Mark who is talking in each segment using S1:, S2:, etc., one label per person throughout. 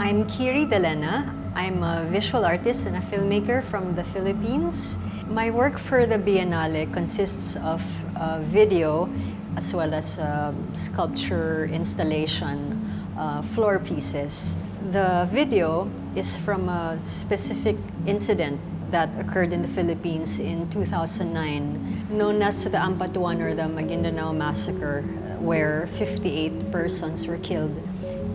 S1: I'm Kiri Dalena. I'm a visual artist and a filmmaker from the Philippines. My work for the Biennale consists of video as well as sculpture, installation, floor pieces. The video is from a specific incident that occurred in the Philippines in 2009, known as the Ampatuan or the Maguindanao Massacre, where 58 persons were killed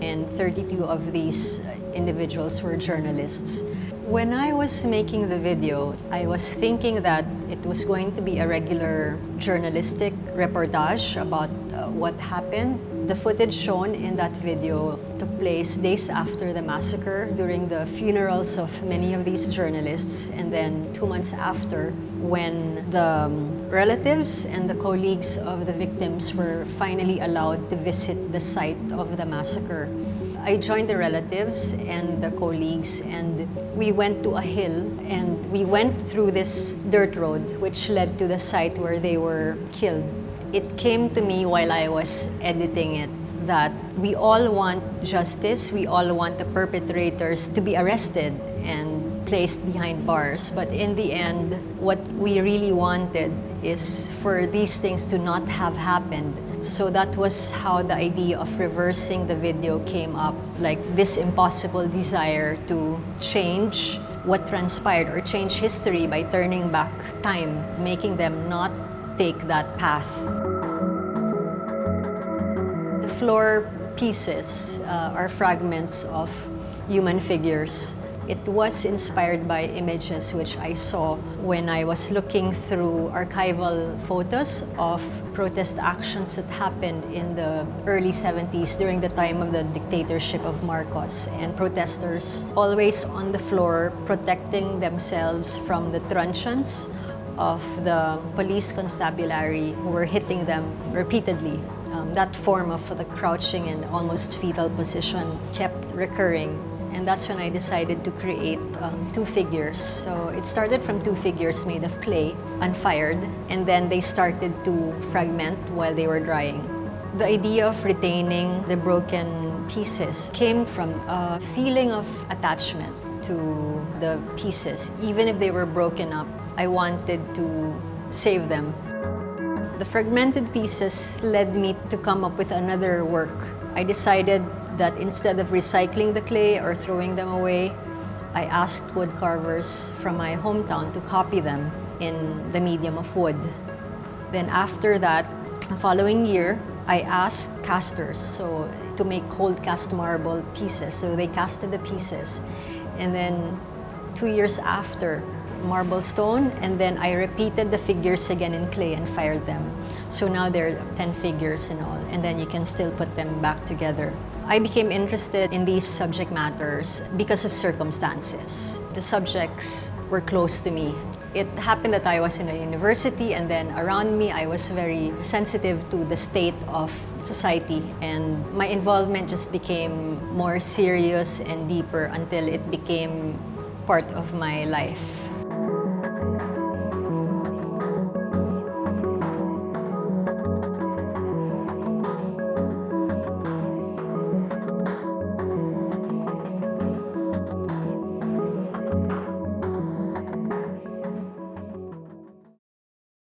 S1: and 32 of these individuals were journalists. When I was making the video, I was thinking that it was going to be a regular journalistic reportage about what happened. The footage shown in that video took place days after the massacre, during the funerals of many of these journalists, and then 2 months after, when the relatives and the colleagues of the victims were finally allowed to visit the site of the massacre. I joined the relatives and the colleagues, and we went to a hill, and we went through this dirt road which led to the site where they were killed. It came to me while I was editing it that we all want justice, we all want the perpetrators to be arrested and placed behind bars. But in the end, what we really wanted is for these things to not have happened. So that was how the idea of reversing the video came up, like this impossible desire to change what transpired or change history by turning back time, making them not take that path. The floor pieces are fragments of human figures. It was inspired by images which I saw when I was looking through archival photos of protest actions that happened in the early 70s during the time of the dictatorship of Marcos, and protesters always on the floor protecting themselves from the truncheons of the police constabulary who were hitting them repeatedly. That form of the crouching and almost fetal position kept recurring. And that's when I decided to create 2 figures. So it started from 2 figures made of clay, unfired, and then they started to fragment while they were drying. The idea of retaining the broken pieces came from a feeling of attachment to the pieces. Even if they were broken up, I wanted to save them. The fragmented pieces led me to come up with another work. I decided that instead of recycling the clay or throwing them away, I asked wood carvers from my hometown to copy them in the medium of wood. Then after that, the following year, I asked casters to make cold cast marble pieces. So they casted the pieces. And then 2 years after, marble stone, and then I repeated the figures again in clay and fired them. So now there are 10 figures in all, and then you can still put them back together. I became interested in these subject matters because of circumstances. The subjects were close to me. It happened that I was in a university, and then around me I was very sensitive to the state of society, and my involvement just became more serious and deeper until it became part of my life.